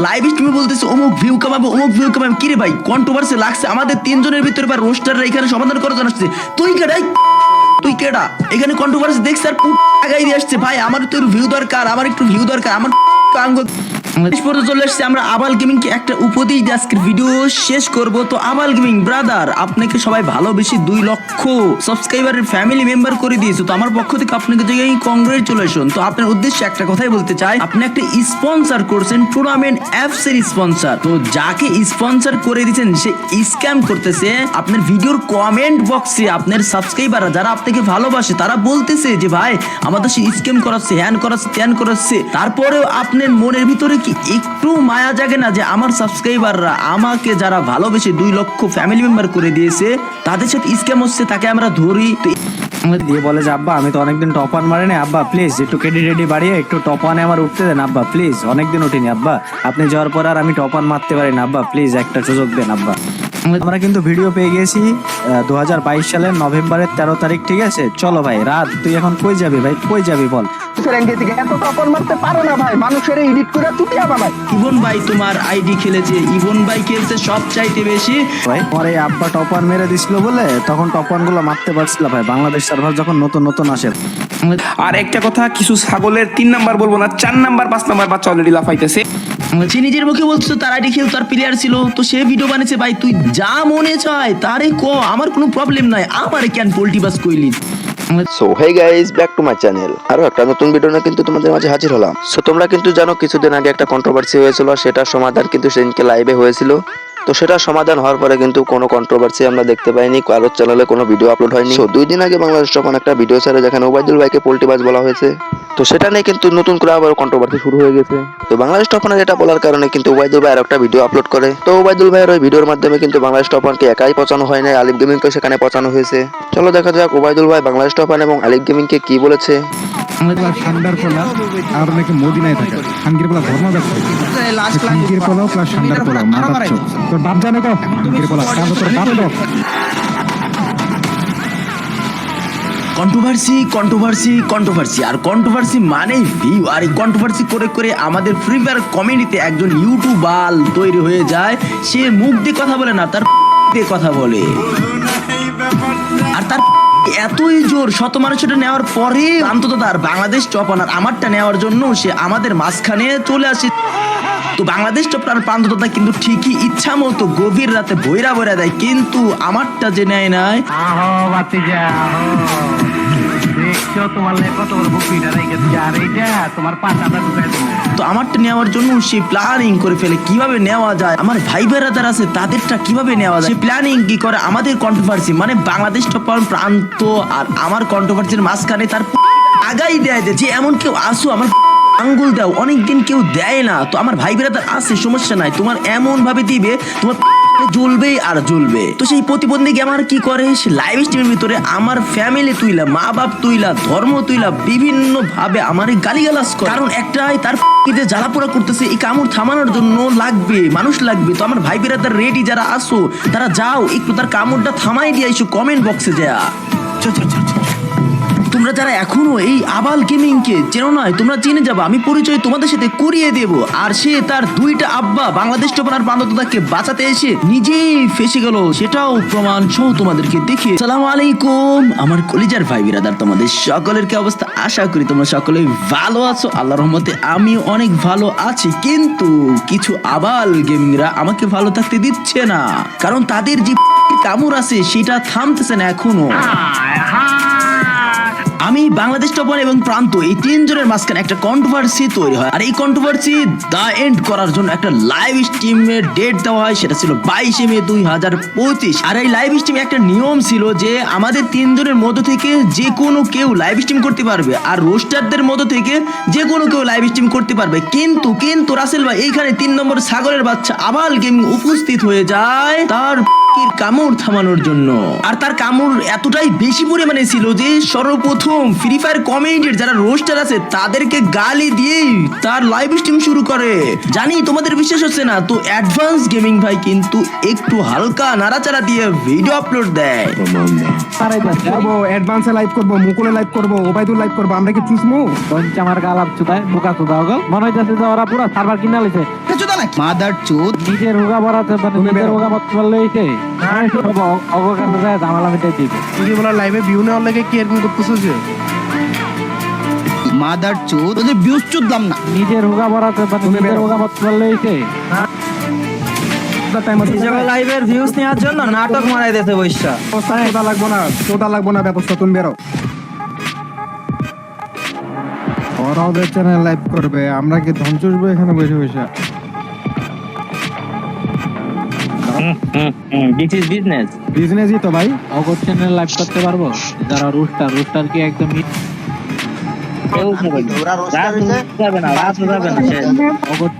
Live স্ট্রিমে বলতেছে অমুক view কামাবো কি রে ভাই কন্ট্রোভার্সি লাগছে আমাদের তিনজনের ভিতরে বা রোস্টাররা এখানে সমাধান করার জন্য আসছে তুই কেডা এখানে কন্ট্রোভার্সি দেখছ আর আগাই দিয়ে আসছে ভাই আমার তো ভিউ দরকার আমার আঙ্গুল চলে আসছে আমরা আবাল গেমিং কে একটা উপদেশ দিয়ে আজকের ভিডিও শেষ করব। তো আবাল গেমিং ব্রাদার আপনাকে সবাই ভালোবেসে 2 লক্ষ সাবস্ক্রাইবারের ফ্যামিলি মেম্বার করে দিয়েছে। তো আমার পক্ষ থেকে আপনাকে জায়গায় কংগ্রেচুলেশন। তো আপনার উদ্দেশ্যে একটা কথাই বলতে চাই, আপনি একটা স্পন্সর করছেন টুর্নামেন্ট অ্যাপস এর স্পন্সর। তো যাকে স্পন্সর করে দিয়েছেন সে স্ক্যাম করতেছে। আপনার ভিডিওর কমেন্ট বক্সে আপনার সাবস্ক্রাইবাররা যারা আপনাকে ভালোবাসে তারা বলতেছে যে ভাই আমাদের সে স্ক্যাম করাচ্ছে, হ্যান করাচ্ছে, ত্যান করাচ্ছে। তারপরেও আপনার মনের ভিতরে কি একটু মায়া জাগে না যে আমার সাবস্ক্রাইবাররা আমাকে যারা ভালোবেসে 2 লক্ষ ফ্যামিলি মেম্বার করে দিয়েছে তাদের সাথে স্ক্যাম হচ্ছে, তাকে আমরা ধরি। দিয়ে বলে যে আব্বা আমি তো অনেকদিন টপ ওয়ান মারিনি, আব্বা প্লিজ একটু কেডি রেডি বাড়িয়ে একটু টপ ওয়ানে আমার উঠতে দেন আব্বা প্লিজ, অনেকদিন উঠিনি আব্বা, আপনি যাওয়ার পর আর আমি টপ ওয়ান মারতে পারি না আব্বা, প্লিজ একটা সুযোগ দেন আব্বা। আমরা কিন্তু ভিডিও পেয়ে গেছি 2022 সালের নভেম্বরের 13 তারিখ, ঠিক আছে? চলো ভাই রাত, তুই এখন কই যাবি ভাই, কই যাবি বল? এত টপন মারতে পারো না ভাই, মানুষের এডিট করে চুটিয়া বানায়। ইবন ভাই তোমার আইডি খেলেছে, ইবন ভাই খেলছে সব চাইতে বেশি ভাই পরে আব্বা টপ ওয়ান মেরে দিছিল বলে তখন টপ ওয়ান গুলো মারতে পারছিল ভাই, বাংলাদেশ সার্ভার যখন নতুন আসে। আর একটা কথা, কিছু ছাগলের 3 নাম্বার বলবো না, 4 নাম্বার 5 নাম্বার বাচ্চা অলরেডি লাফাইতেছে। সে নিজের মুখে বলছো তার আইডি খেল, তার প্লেয়ার ছিল, তো সে ভিডিও বানিয়েছে। ভাই তুই যা মনে চায় তারে ক, আমার কোনো প্রবলেম নাই, আমারে কেন পোল্টি বাস কইলি। So hey guys, back to my channel. আরো একটা নতুন ভিডিও নিয়ে কিন্তু তোমাদের মাঝে হাজির হলাম। সো তোমরা কিন্তু জানো কিছুদিন আগে একটা কন্ট্রোভার্সি হয়েছিল, সেটার সমাধান কিন্তু সেদিনকে লাইভে হয়েছিল। তো সেটা সমাধান হওয়ার পরে কিন্তু কোনো কন্ট্রোভার্সি আমরা দেখতে পাইনি, কারোর চ্যানেলে কোনো ভিডিও আপলোড হয়নি। সো 2 দিন আগে বাংলাদেশ যখন একটা ভিডিও ছেড়ে যেখানে ওবায়দুল ভাইকে পোল্টিবাজ বলা হয়েছে, তো সেটা নিয়ে কিন্তু নতুন করে আবার কন্ট্রোভার্সি শুরু হয়ে গেছে। তো বাংলাদেশ টপানের এটা বলার কারণে কিন্তু ওবায়দুল ভাই আর একটা ভিডিও আপলোড করে। তো ওবায়দুল ভাইয়ের ওই ভিডিওর মাধ্যমে কিন্তু বাংলাদেশ টপানকে একাই পচানো হয় না, আলিফ গেমিংকে সেখানে পচানো হয়েছে। চলো দেখা যাক ওবায়দুল ভাই বাংলাদেশ টপান এবং আলিফ গেমিংকে কি বলেছে। ঠান্ডার পোলা আর নাকি মদিনায় থাকে, খানগির পোলা ধর্ম যাচ্ছে, খানগির পোলা প্লাস ঠান্ডার পোলা মারাচ্ছ তোর বাপ জানে কো, খানগির পোলা কাজ তোর বাপ দাও। কন্ট্রোভার্সি আর কন্ট্রোভার্সি মানে ভিউ। আর এই কন্ট্রোভার্সি করে করে আমাদের ফ্রি ফায়ার কমিউনিটিতে একজন ইউটিউবার তৈরি হয়ে যায়। সে মুখ দিয়ে কথা বলে না, তার দিয়ে কথা বলে। আর তার এতই জোর, শত মানুষটা নেওয়ার পরে অন্তত তার বাংলাদেশ টপার আমারটা নেওয়ার জন্য সে আমাদের মাঝখানে চলে আসে। তো বাংলাদেশ টপার প্রান্ততা কিন্তু ঠিকই ইচ্ছা মতো গভীর রাতে বইরা দেয়, কিন্তু আমারটা যে নেয় নাই। তো আমারটা নেওয়ার জন্য সে প্ল্যানিং করে ফেলে কিভাবে নেওয়া যায়, আমার ভাই বেরাদার আছে তাদেরটা কিভাবে নেওয়া যায়। সে প্ল্যানিং কি করে, আমাদের কন্ট্রোভার্সি মানে বাংলাদেশ টপার প্রান্ত আর আমার কন্ট্রোভার্সির মাঝখানে তার আগাই দেয় যে এমন কেউ আসো আমার আঙ্গুল দাও, অনেকদিন কেউ দেয় না। তো আমার ভাই বেরাদার আছে, সমস্যা নাই, তোমার এমন ভাবে দিবে তোমার জ্বলবে আর জ্বলবে। তো সেই প্রতিবন্ধী আমার কি করে, সে লাইভ স্ট্রিমের ভিতরে আমার ফ্যামিলি তুইলা, মা বাপ তুইলা, ধর্ম তুইলা বিভিন্ন ভাবে আমার গালিগালাজ করে। কারণ একটাই, তার জ্বালাপোড়া করতেছে, এই কামড় থামানোর জন্য লাগবে মানুষ লাগবে। তো আমার ভাই বেরাদার রেডি যারা আসো তারা যাও একটু তার কামড়টা থামাই দিয়ে আইসো কমেন্ট বক্সে যা। তোমরা যারা এখনো এই আবাল গেমিং কে চেনো না, তোমরা চিনে যাবা, আমি পরিচয় তোমাদের সাথে করিয়ে দেব। আর সে তার 2টা আব্বা বাংলাদেশ টপার প্রান্ততাকে বাঁচাতে এসে নিজেই ফেসে গেল, সেটাও প্রমাণ সহ তোমাদেরকে দেখি। আসসালামু আলাইকুম আমার কলিজার ভাই বিরাদার, তোমাদের সকলের কি অবস্থা? আশা করি তোমরা সকলেই ভালো আছো, আল্লাহর রহমতে আমিও অনেক ভালো আছি। কিন্তু কিছু আবাল গেমিংরা আমাকে ভালো থাকতে দিচ্ছে না, কারণ তাদের যে কামড় আছে সেটা থামতেছে না এখনো। আমি বাংলাদেশ টপার এবং প্রান্ত এই 3 জনের মাঝখানে একটা কন্ট্রোভার্সি তৈরি হয়। আর এই কন্ট্রোভার্সি দা এন্ড করার জন্য একটা লাইভ স্ট্রিমের ডেট দেওয়া হয়, সেটা ছিল 22 মে 2025। আর এই লাইভ স্ট্রিমে একটা নিয়ম ছিল যে আমাদের 3 জনের মধ্য থেকে যে কোনো কেউ লাইভ স্ট্রিম করতে পারবে, আর রোস্টারদের মধ্য থেকে যে কোনো কেউ লাইভ স্ট্রিম করতে পারবে। কিন্তু রাসেল ভাই এইখানে 3 নম্বর ছাগলের বাচ্চা আবাল গেমিং উপস্থিত হয়ে যায় তার কামড় থামানোর জন্য। আর তার কামড় এতটাই বেশি পরিমাণে ছিল যে সর্বপ্রথম ফ্রি ফায়ার কমিউনিটির যারা রোস্টার আছে তাদেরকে গালি দিয়ে তার লাইভ স্ট্রিম শুরু করে। জানি তোমাদের বিশ্বাস হচ্ছে না, তো অ্যাডভান্স গেমিং ভাই কিন্তু একটু হালকা নাড়াচাড়া দিয়ে ভিডিও আপলোড দেয়। অ্যাডভান্সে লাইভ করবো, মুকুলে লাইভ করবো, ওবাইদুল লাইভ করবো, আমরা কি চুসমু আমার গালাপ চুদায় বোকা চুদা গল মনে হইতাছে যে ওরা পুরো সার্ভার কিনা লইছে। চোদা নাকি মাদার চোদ নিজের রোগা বরাতে নিজের রোগা বলতে পারলে এইতে অবকাশে যায় জামালা মিটাই দিবে তুই বলার লাইভে ভিউ নেওয়ার লাগে কি এরকম করতেছিস মাদার চোদ ওদের ভিউজ চোদলাম না নিজের রোগা বরাতে নিজের রোগা বলতে পারলে এইতে লাইভের ভিউজ নেওয়ার জন্য নাটক মারাই দিতে বৈশা চোদা লাগবো না ব্যবস্থা তুমি বেরো ওরা ওদের চ্যানেল লাইভ করবে আমরা কি ধ্বংস হবো এখানে বসে বসে দিস ইজ বিজনেস বিজনেসই তো ভাই অগর চ্যানেল লাইভ করতে পারবো যারা রুস্টার কি একদম যাবে না অগর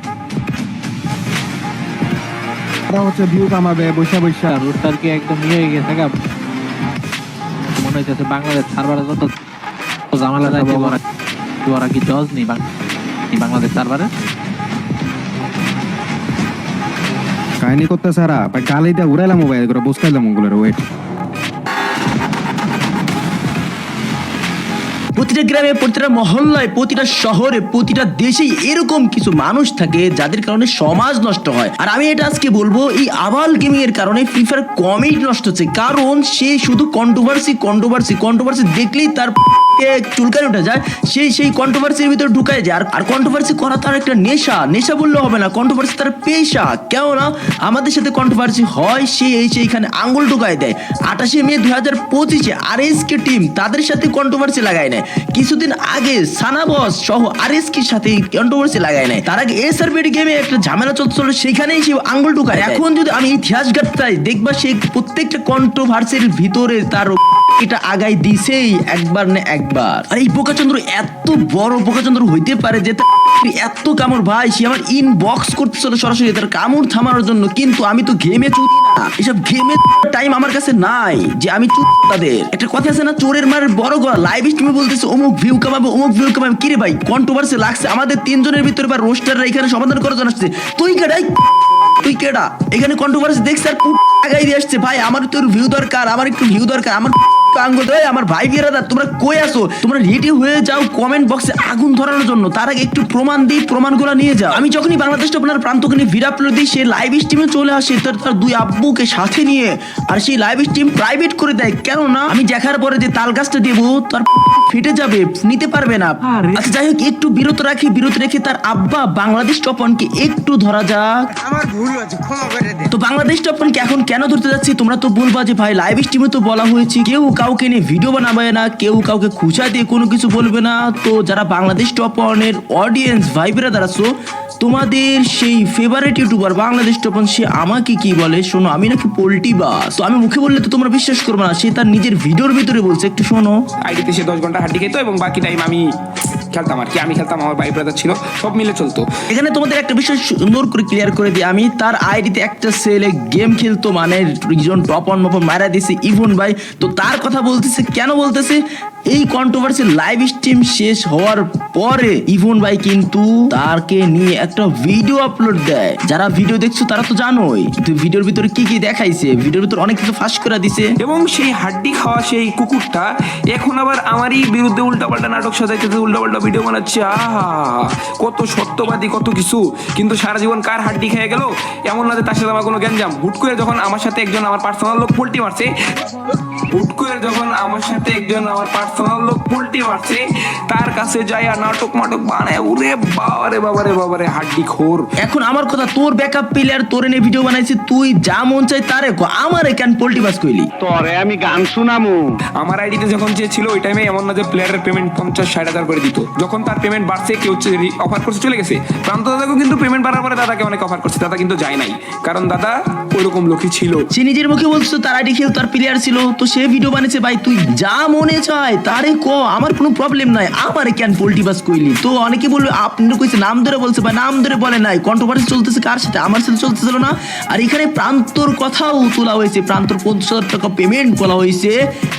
ওরা হচ্ছে ভিউ কামাবে বসে বসে রুস্টার কি একদম হয়ে গেছে মনে হচ্ছে বাংলাদেশ সার্ভারে যত জামালা যায় ওরা কি জজ নেই বাংলাদেশ সার্ভারে কাহিনী করতে সারা গালি দিয়ে উড়াইলাম মোবাইল করে বসকাইলাম ওগুলোর ওয়েট প্রতিটা গ্রামে, প্রতিটা মহল্লায়, প্রতিটা শহরে, প্রতিটা দেশেই এরকম কিছু মানুষ থাকে যাদের কারণে সমাজ নষ্ট হয়। আর আমি এটা আজকে বলবো, এই আবাল গেমিং এর কারণে ফ্রি ফায়ার কমেই নষ্ট হচ্ছে। কারণ সে শুধু কন্ট্রোভার্সি দেখলেই তার চুলকানি উঠে যায়, সেই কন্ট্রোভার্সির ভিতরে ঢুকায় যায়। আর কন্ট্রোভার্সি করা তার একটা নেশা বললে হবে না, কন্ট্রোভার্সি তার পেশা। কেননা আমাদের সাথে কন্ট্রোভার্সি হয়, সেইখানে আঙ্গুল ঢুকায় দেয়। 28 মে 2025 RSK টিম তাদের সাথে কন্ট্রোভার্সি লাগায় নেয়। কিছুদিন আগে সানাবস সহ RSKর সাথে কন্ট্রোভার্সি লাগায় নেয়। তার আগে SRBD গেমে একটা ঝামেলা চলছিল, সেখানেই সে আঙ্গুল ঢুকায়। এখন যদি আমি ইতিহাস ঘাটতাই, দেখবা সে প্রত্যেকটা কন্ট্রোভার্সির ভিতরে তার এটা আগাই দিছেই একবার না একবার। আর এই বোকাচন্দ্র এত বড় বোকাচন্দ্র হইতে পারে যে এত কামড় ভাই, সে আমার ইনবক্স করতেছিল সরাসরি তার কামড় থামানোর জন্য। কিন্তু আমি তো গেমে চুদি না, এসব গেমে টাইম আমার কাছে নাই যে আমি চুদ তাদের। একটা কথা আছে না, চোরের মারের বড় গলা। লাইভ স্ট্রিমে বলতেছে অমুক ভিউ কামাবো। কিরে ভাই, কন্ট্রোভার্সি লাগছে আমাদের তিনজনের ভিতরে, বা রোস্টাররা এখানে সমাধান করার জন্য আসছে। তুই কেডা এখানে কন্ট্রোভার্সি দেখছে আর আগাই দিয়ে আসছে। ভাই আমার তোর ভিউ দরকার, আমার একটু ভিউ দরকার, আমার আমার ভাই বিরাদার তোমরা কই আসো? তোমরা রেডি হয়ে যাও কমেন্ট বক্সে আগুন ধরানোর জন্য। তার আগে একটু প্রমাণ দিই, প্রমাণগুলো নিয়ে যাও। আমি যখনই বাংলাদেশ আপনার প্রান্তকে নিয়ে ভিডিও আপলোড দিই, সে লাইভ স্ট্রিমে চলে আসে তার দুই আব্বুকে সাথে নিয়ে, আর সেই লাইভ স্ট্রিম প্রাইভেট করে দেয়। কেননা আমি দেখার পরে যে তাল গাছটা দেবো তার ফেটে যাবে, নিতে পারবে না। আচ্ছা যাই হোক, একটু বিরত রেখে তার আব্বা বাংলাদেশ টপনকে একটু ধরা যাক। আমার ভুল হয়েছে, ক্ষমা করে দে। তো বাংলাদেশ টপনকে এখন কেন ধরতে যাচ্ছি? তোমরা তো বলবা যে ভাই লাইভ স্ট্রিমে তো বলা হয়েছে কেউ কাউকে নিয়ে ভিডিও বানাবে না, কেউ কাউকে খুঁচা দিয়ে কোনো কিছু বলবে না। তো যারা বাংলাদেশ টপনের অডিয়েন্স ভাই ব্রাদার আছো, তোমাদের সেই ফেভারিট ইউটিউবার বাংলাদেশ টপন সে আমাকে কি বলে শোনো, আমি নাকি পোল্টি বাস। তো আমি মুখে বললে তো তোমরা বিশ্বাস করবে না, সে তার নিজের ভিডিওর ভিতরে বলছে, একটু শোনো। আইডিতে সে 10 ঘন্টা হাড্ডি খেত এবং বাকি টাইম আমি খেলতাম। আর কি আমি খেলতাম, আমার ভাই ব্রাদার ছিল, সব মিলে চলতো। এখানে তোমাদের একটা বিষয় সুন্দর করে ক্লিয়ার করে দিই আমি, তার আইডিতে একটা ছেলে গেম খেলতো, মানে রিজন টপন মারা দিছে ইভন ভাই। তো তার কথা বলতেছে, কেন বলতেছে? এই কন্ট্রোভার্সি লাইভ স্ট্রিম শেষ হওয়ার পরে ইভন ভাই কিন্তু তাকে নিয়ে একটা ভিডিও আপলোড দেয়। যারা ভিডিও দেখছো তারা তো জানোই, কিন্তু ভিডিওর ভিতরে কি দেখাইছে, ভিডিওর ভিতরে অনেক কিছু ফাঁস করে দিছে। এবং সেই হাড্ডি খাওয়া সেই কুকুরটা এখন আবার আমারই বিরুদ্ধে উল্টাপাল্টা নাটক সাজাইতেছে, উল্টাপাল্টা ভিডিও বানাচ্ছে। আহা, কত সত্যবাদী, কত কিছু। কিন্তু সারা জীবন কার হাড্ডি খেয়ে গেল এমন না যে তার সাথে আমার কোনো গ্যাঞ্জাম। হুট করে যখন আমার সাথে একজন আমার পার্সোনাল লোক পোল্টি মারছে, তার কাছে যায় আর নাটক বানায়। ওরে বাবারে হাড্ডি খোর। এখন আমার কথা, তোর ব্যাকআপ প্লেয়ার তোর এনে ভিডিও বানাইছে, তুই যা মন চাই তারে আমারে কেন পোল্টি বাস কইলি? তোরে আমি গান শুনামু। আমার আইডিতে যখন যে ছিল ওই টাইমে এমন না যে প্লেয়ারের পেমেন্ট 50-60 হাজার করে দিত। যখন তার পেমেন্ট বাড়ছে, কেউ অফার করছে চলে গেছে। প্রান্ত দাদাকেও কিন্তু পেমেন্ট বাড়ার পরে দাদাকে অনেক অফার করছে, দাদা কিন্তু যায় নাই, কারণ দাদা ওইরকম লোকই ছিল। সে নিজের মুখে বলছো তার আইডি খেল তার প্লেয়ার ছিল, তো সে ভিডিও বানিয়েছে। ভাই তুই যা মনে চায় তারে আমার কোনো প্রবলেম নাই, আমারে কেন পোল্টি বাস কইলি? তো অনেকে বলবে আপনার কইছে নাম ধরে বলছে, ভাই নাম ধরে বলে নাই, কন্ট্রোভার্সি চলতেছে কার সাথে? আমার সাথে চলতেছিল না। আর এখানে প্রান্তর কথাও তোলা হয়েছে, প্রান্তর 50,000 টাকা পেমেন্ট করা হয়েছে,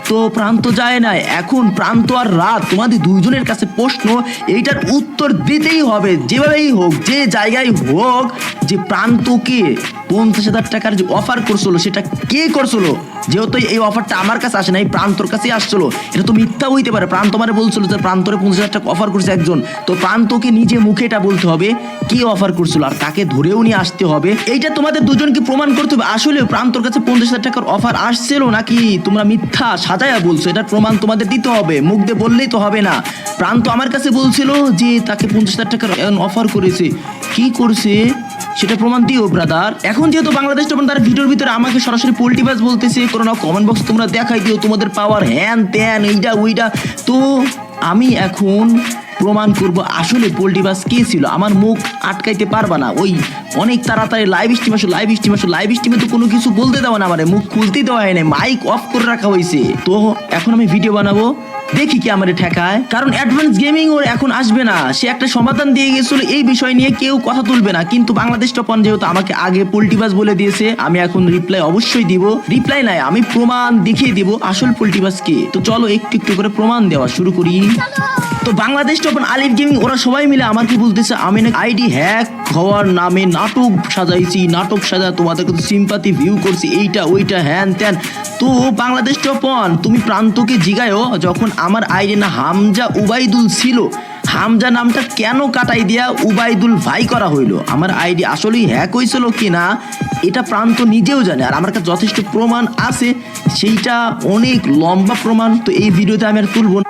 তো প্রান্ত যায় নাই। এখন প্রান্ত আর রাত তোমাদের দুইজনের কাছে প্রশ্ন, এইটার উত্তর দিতেই হবে যেভাবেই হোক, যে জায়গায় হোক, যে প্রান্তকে 50,000 টাকার যে অফার করছিল সেটা কে করছিল? যেহেতু এই অফারটা আমার কাছে আসে না, এই প্রান্তর কাছেই আসছিল, এটা তো মিথ্যা মিথ্যা হইতে পারে। প্রান্ত মানে বলছিল যে প্রান্তরে 50,000 টাকা অফার করছে একজন, তো প্রান্তকে নিজে মুখে এটা বলতে হবে কি অফার করছিল আর তাকে ধরেও নিয়ে আসতে হবে। এইটা তোমাদের দুজনকে প্রমাণ করতে হবে আসলে প্রান্তর কাছে 50,000 টাকার অফার আসছিল নাকি তোমরা মিথ্যা সাজায়া বলছো, এটার প্রমাণ তোমাদের দিতে হবে, মুখ দিয়ে বললেই তো হবে না। প্রান্ত আমার কাছে বলছিল যে তাকে 50,000 টাকার অফার করেছে, কি করছে সেটা প্রমাণ দিও ব্রাদার। এখন যেহেতু বাংলাদেশ তখন তার ভিডিওর ভিতরে আমাকে সরাসরি পোল্টিবাজ বলতেছে, কোনো না কমেন্ট বক্স তোমরা দেখাই দিও তোমাদের পাওয়ার, হ্যান ত্যান এইটা ওইটা। তো আমি এখন প্রমাণ করব আসলে পোল্টিবাজ কে ছিল। আমার মুখ আটকাইতে পারবা না, ওই অনেক তাড়াতাড়ি লাইভ স্ট্রিম আসো, লাইভ স্ট্রিমে তো কোনো কিছু বলতে দেওয়া না, আমার মুখ খুলতেই দেওয়া হয় না, মাইক অফ করে রাখা হয়েছে। তো এখন আমি ভিডিও বানাবো, দেখি কি আমারে ঠেকায়, কারণ অ্যাডভান্স গেমিং ওর এখন আসবে না, সে একটা সমাধান দিয়ে গেছিল এই বিষয় নিয়ে কেউ কথা তুলবে না। কিন্তু বাংলাদেশ টপন যেহেতু আমাকে আগে পোল্টিবাজ বলে দিয়েছে, আমি এখন রিপ্লাই অবশ্যই দিব, রিপ্লাই নাই আমি প্রমাণ দেখিয়ে দিব আসল পোল্টিবাজ কে। তো চলো একটু একটু করে প্রমাণ দেওয়া শুরু করি। তো বাংলাদেশ টপন, আলিফ গেমিং ওরা সবাই মিলে আমাকে বলতেছে আমি না আইডি হ্যাক হওয়ার নামে নাটক সাজাইছি, নাটক সাজা তোমাদের কাছে সিম্পাথি ভিউ করছি, এইটা ওইটা হ্যান ত্যান। তো বাংলাদেশ টপন তুমি প্রান্তকে জিগায়ও যখন আমার আইডি না হামজা উবাইদুল ছিল, হামজা নামটা কেন কাটাই দিয়া উবাইদুল ভাই করা হইলো, আমার আইডি আসলেই হ্যাক হয়েছিল কিনা এটা প্রান্ত নিজেও জানে, আর আমার কাছে যথেষ্ট প্রমাণ আছে, সেইটা অনেক লম্বা প্রমাণ, তো এই ভিডিওতে আমি আর তুলব না।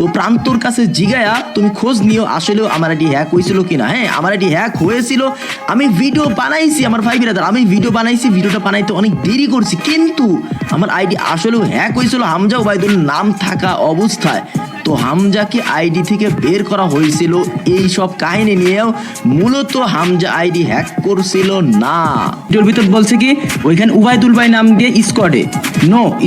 তো প্রান্তর কাছে জিগায়া তুমি খোঁজ নিও আসলেও আমার আইডি হ্যাক হয়েছিল কিনা। হ্যাঁ আমার আইডি হ্যাক হয়েছিল, আমি ভিডিও বানাইছি আমার ভাই বিরাদার, আমি ভিডিও বানাইছি, ভিডিওটা বানাইতে অনেক দেরি করছি, কিন্তু আমার আইডি আসলেও হ্যাক হয়েছিল হামজা ওবাইদুল নাম থাকা অবস্থায়। তো হামজাকে আইডি থেকে বের করা হয়েছিল এই সব কাহিনী নিয়েও, মূলত হামজা আইডি হ্যাক করছিল না। ভিডিওর ভিতর বলছে কি ওইখানে উবাইদুল ভাই নাম দিয়ে স্কোয়াডে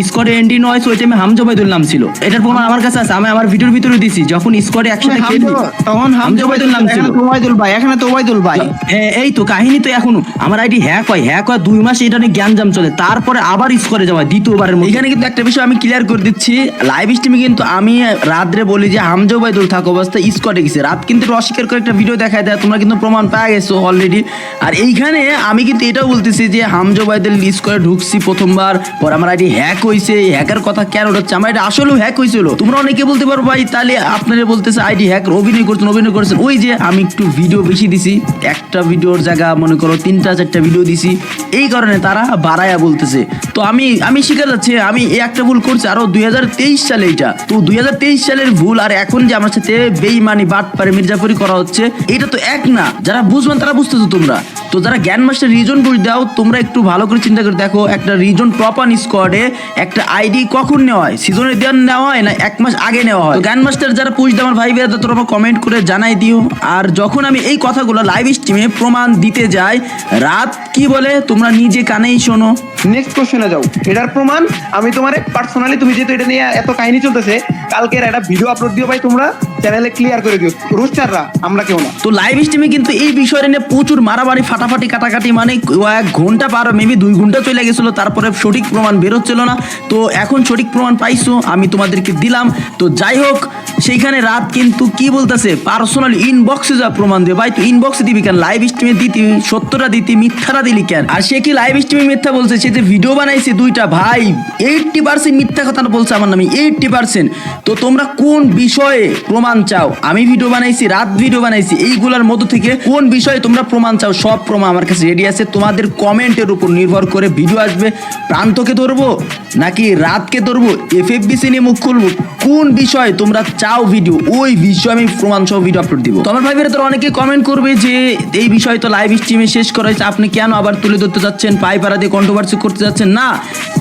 স্কোয়াডে এন্ট্রি নয়, ওই টাইমে হামজা ওবাইদুল নাম ছিল, এটার প্রমাণ আমার কাছে আছে, আমি আমার ভিডিওর ভিতরে দিছি যখন স্কোয়াডে একসাথে খেলি তখন হামজা ওবাইদুল নাম ছিল, ওবাইদুল ভাই, এখানে তো ওবাইদুল ভাই। হ্যাঁ এই তো কাহিনী, তো এখনো আমার আইডি হ্যাক হয় 2 মাস এটা নিয়ে জ্ঞানজাম চলে, তারপরে আবার স্কোয়াডে যাওয়া দ্বিতীয়বারের মধ্যে। এখানে কিন্তু একটা বিষয় আমি ক্লিয়ার করে দিচ্ছি, লাইভ স্ট্রিমে কিন্তু আমি রাত্রে বলি যে হামজা ওবাইদুল থাকা অবস্থায় স্কোয়াডে গেছে, রাত কিন্তু অস্বীকার করে একটা ভিডিও দেখায় দেয়, তোমরা কিন্তু প্রমাণ পাওয়া গেছো অলরেডি। আর এইখানে আমি কিন্তু এটাও বলতেছি যে হামজা ওবাইদুল স্কোয়াডে ঢুকছি প্রথমবার, পর আমার আইডি হ্যাক হয়েছে, হ্যাকের কথা কেন হচ্ছে, আমার আইডি আসলেও হ্যাক হয়েছিল। তোমরা অনেকে বলতে পারো ভাই তাহলে আপনারা বলতেছে আইডি হ্যাক, অভিনয় করছেন, ওই যে আমি একটু ভিডিও বেশি দিছি, একটা ভিডিওর জায়গা মনে করো 3-4টা ভিডিও দিছি, এই কারণে তারা বাড়ায়া বলতেছে। তো আমি শিখে যাচ্ছে আমি এই একটা ভুল করছি আরো 2023 সালে, এটা তো 2023 সালের ভুল, আর এখন যে আমার সাথে বেইমানি বাটপারে মির্জাফরি করা হচ্ছে এটা তো এক না, যারা বুঝবেন তারা বুঝতেছো তোমরা। তো যারা জ্ঞান মাস্টার রিজন বুঝ দাও তোমরা একটু ভালো করে চিন্তা করে দেখো, একটা রিজন টপান স্কোয়াডে একটা আইডি কখন নেওয়া হয়, সিজনের দিয়ে নেওয়া হয় না 1 মাস আগে নেওয়া হয়। তো জ্ঞান মাস্টার যারা পুষ দাও আমার ভাই বেড়া তোমরা কমেন্ট করে জানাই দিও। আর যখন আমি এই কথাগুলো লাইভ স্ট্রিমে প্রমাণ দিতে যাই, রাত কি বলে তোমরা নিজে কানেই শোনো। নেক্সট কোশ্চেনে যাও, এটার প্রমাণ আমি তোমারে পার্সোনালি, তুমি যেহেতু এটা নিয়ে এত কাহিনী চলতেছে, কালকের একটা ভিডিও আপলোড দিও ভাই, তোমরা চ্যানেলে ক্লিয়ার করে দিও, রোস্টাররা আমরা কেউ না। তো লাইভ স্ট্রিমে কিন্তু এই বিষয় নিয়ে প্রচুর মারামারি ফাটাফাটি কাটাকাটি, মানে 1 ঘন্টা পার মেবি 2 ঘন্টা চলে গেছিল, তারপরে সঠিক প্রমাণ বেরোচ্ছিল না। তো এখন সঠিক প্রমাণ পাইছো, আমি তোমাদেরকে দিলাম। তো যাই হোক সেইখানে রাত কিন্তু কি বলতেছে পার্সোনালি ইনবক্সে যা প্রমাণ দিয়ে, ভাই তুই ইনবক্সে দিবি কেন, লাইভ স্ট্রিমে দিতি সত্যটা দিতি, মিথ্যাটা দিলি কেন? আর সে কি লাইভ স্ট্রিমে মিথ্যা বলছে, সে যে ভিডিও বানাইছে 2টা ভাই 80% মিথ্যা কথা বলছে আমার নামে 80%। তো তোমরা কোন বিষয়ে প্রমাণ চাও, আমি ভিডিও বানাইছি, রাত ভিডিও বানাইছি, এইগুলোর মধ্য থেকে কোন বিষয়ে তোমরা প্রমাণ চাও, সব প্রমাণ আমার কাছে রেডি আছে, তোমাদের কমেন্টের উপর নির্ভর করে ভিডিও আসবে। প্রান্তকে ধরবো নাকি রাতকে ধরবো, FFBC নিয়ে মুখ খুলবো, কোন বিষয়ে তোমরা চাও ভিডিও, ওই বিষয়ে আমি প্রমাণ সহ ভিডিও আপলোড দিব। তো আমার ভাই বেরা অনেকে কমেন্ট করবে যে এই বিষয় তো লাইভ স্ট্রিমে শেষ করা হয়েছে, আপনি কেন আবার তুলে ধরতে যাচ্ছেন, পাইপাড়া দিয়ে কন্ট্রোভার্সি করতে যাচ্ছেন? না,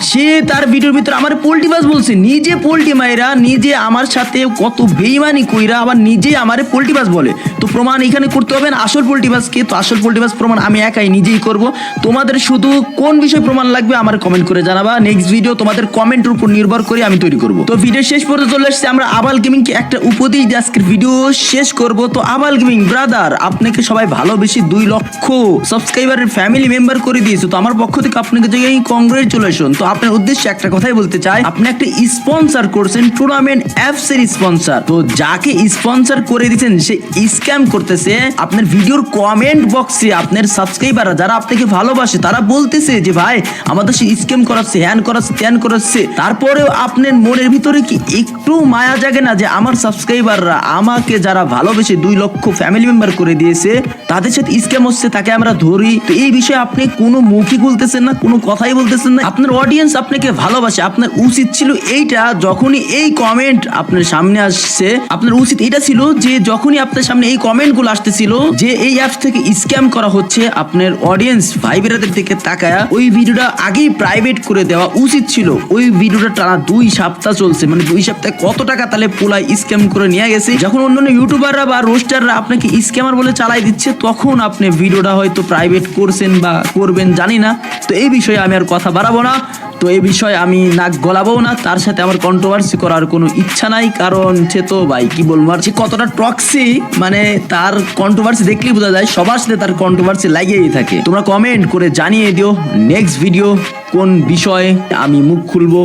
সে তার ভিডিওর ভিতরে আমার পোল্টিবাজ বলছে, নিজে পোল্টি মাইরা নিজে আমার সাথে কত বেইমানি কইরা আবার নিজেই আমারে পোল্টিবাজ বলে। তো প্রমাণ এখানে করতে হবে না আসল পোল্টিবাজকে, তো আসল পোল্টিবাজ প্রমাণ আমি একাই নিজেই করব। তোমাদের শুধু কোন বিষয় প্রমাণ লাগবে আমার কমেন্ট করে জানাবা, নেক্সট ভিডিও তোমাদের কমেন্টের উপর নির্ভর করে আমি তৈরি করব। তো ভিডিও শেষ পর্যন্ত চলে আসছে, আমরা আবাল গেমিংকে একটা উপদেশ দিয়ে আজকের ভিডিও শেষ করব। তো আবাল গেমিং ব্রাদার আপনাকে সবাই ভালোবেসে 2 লক্ষ সাবস্ক্রাইবারের ফ্যামিলি মেম্বার করে দিয়েছে, তো আমার পক্ষ থেকে আপনাকে যে নেই, কংগ্রেচুলেশন। তো আপনার উদ্দেশ্যে একটা কথাই বলতে চাই, আপনি একটা স্পন্সর করছেন টুর্নামেন্ট অ্যাপস এর স্পন্সর। তো যাকে স্পন্সর করে দিয়েছেন সে স্ক্যাম করতেছে। আপনার ভিডিওর কমেন্ট বক্সে আপনার সাবস্ক্রাইবাররা যারা আপনাকে ভালোবাসে তারা বলতেছে যে ভাই আমাদের সে স্ক্যাম করাচ্ছে, হ্যান করাচ্ছে, ত্যান করাচ্ছে। তারপরেও আপনার মনের ভিতরে কি একটু মায়া জাগে না যে আমার সাবস্ক্রাইবাররা আমাকে যারা ভালোবেসে 2 লক্ষ ফ্যামিলি মেম্বার করে দিয়েছে তাদের সাথে স্ক্যাম হচ্ছে, তাকে আমরা ধরি। তো এই বিষয়ে আপনি কোনো মুখই খুলতেছেন না, কোনো কথাই বলতেছেন না। আপনার অডিয়েন্স আপনাকে ভালোবাসে, আপনার উচিত ছিল এইটা, যখনই এই কমেন্ট আপনার সামনে আসছে আপনার উচিত এটা ছিল যে যখনই আপনার সামনে এই কমেন্ট গুলো আসতেছিল যে এই অ্যাপস থেকে স্ক্যাম করা হচ্ছে, আপনার অডিয়েন্স ভাই বেরাদের দিকে তাকায়া ওই ভিডিওটা আগেই প্রাইভেট করে দেওয়া উচিত ছিল। ওই ভিডিওটা টানা 2 সপ্তাহ চলছে, মানে 2 সপ্তাহে কত টাকা তাহলে পুলাই স্ক্যাম করে নিয়ে গেছে। যখন অন্যান্য ইউটিউবাররা বা রোস্টাররা আপনাকে স্ক্যামার বলে চালাই দিচ্ছে তখন আপনি ভিডিওটা হয়তো প্রাইভেট করছেন বা করবেন জানি না। তো এই বিষয়ে আমি আর কথা বাড়াবো না, তো এই বিষয়ে আমি নাক গলাবো না, তার সাথে আমার কন্ট্রোভার্সি করার কোনো ইচ্ছা নাই। কারণ সে তো ভাই কি বলবো আর সে কতটা টক্সি, মানে তার কন্ট্রোভার্সি দেখলেই বোঝা যায় সবার সাথে তার কন্ট্রোভার্সি লাগিয়েই থাকে। তোমরা কমেন্ট করে জানিয়ে দিও নেক্সট ভিডিও কোন বিষয়ে আমি মুখ খুলবো।